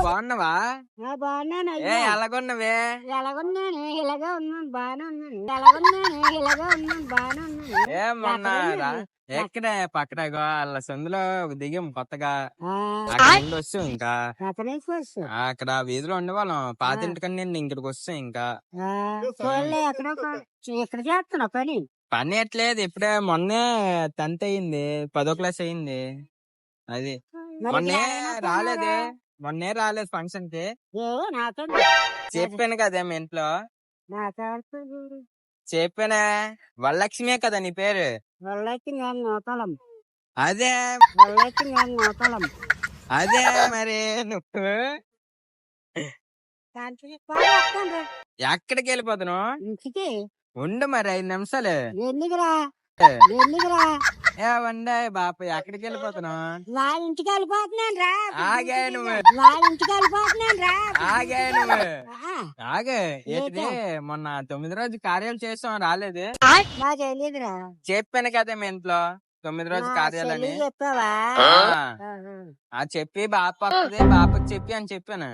బాగున్నావా? బాగున్నాను ఏ అయ్యా. ఎలాగున్నవే? ఎలాగున్నాను ఇలాగే ఉన్నాను బాగానే ఉన్నాను. ఎలాగున్నాను ఇలాగే ఉన్నాను బాగానే ఉన్నాను. ఏ మొన్న ఎక్కడున్నాను? ఎక్కడే పక్కన వాళ్ళ సందులో దిగాం కొత్తగా. ఆ, అక్కడ నుండి వస్తాం ఇంకా. ఎక్కడేసి వచ్చు. అక్కడ వీధిలో ఉండేవాళ్ళం. పాతింటికన్నా నేను ఇక్కడికి వస్తాం ఇంకా. చూడలే ఎక్కడో ఇక్కడ చేస్తున్నావు పని. పని ఎట్లేదు, ఇప్పుడే మొన్నే 10th అయింది, 10వ క్లాస్ అయింది. అది మరి మొన్నే ఇక్కడ రాలేదే, ఏమైపోయినావురా? మొన్నే రాలేదు ఫంక్షన్ కి. ఏవో నాతో చెప్పాను కదా మీ ఇంట్లో. నాతో చెప్పానే, వరలక్ష్మియే కదా నీ పేరు? వాళ్ళకి నేను నూతలం. అదే వాళ్ళకి నేను నూతలం. అదే మరి నువ్వు ఎక్కడికి వెళ్ళిపోతున్నావు? ఇంటికి ఉండు మరి 5 నిమిషాలు. ఎందుకురా ఎందుకురా ఏ వండే బాప, ఎక్కడికి వెళ్ళిపోతున్నావు? వాళ్ళ ఇంటికి వెళ్ళిపోతున్నాను రా. ఆగే నువ్వు, వాళ్ళ ఇంటికి వెళ్ళిపోతున్నాను రా. ఆగే నువ్వు, ఆ, ఆగే. ఏంటిది ఏంటో? మొన్న 9 రోజు కార్యాలు చేస్తాం రాలేదు? నాకు తెలియదురా. చెప్పాను కదా మీ ఇంట్లో 9 రోజు నా కార్యాలని. చెల్లి చెప్పావా? ఆ చెప్పి బాప వస్తుంది, బాపకి చెప్పి అని చెప్పాను.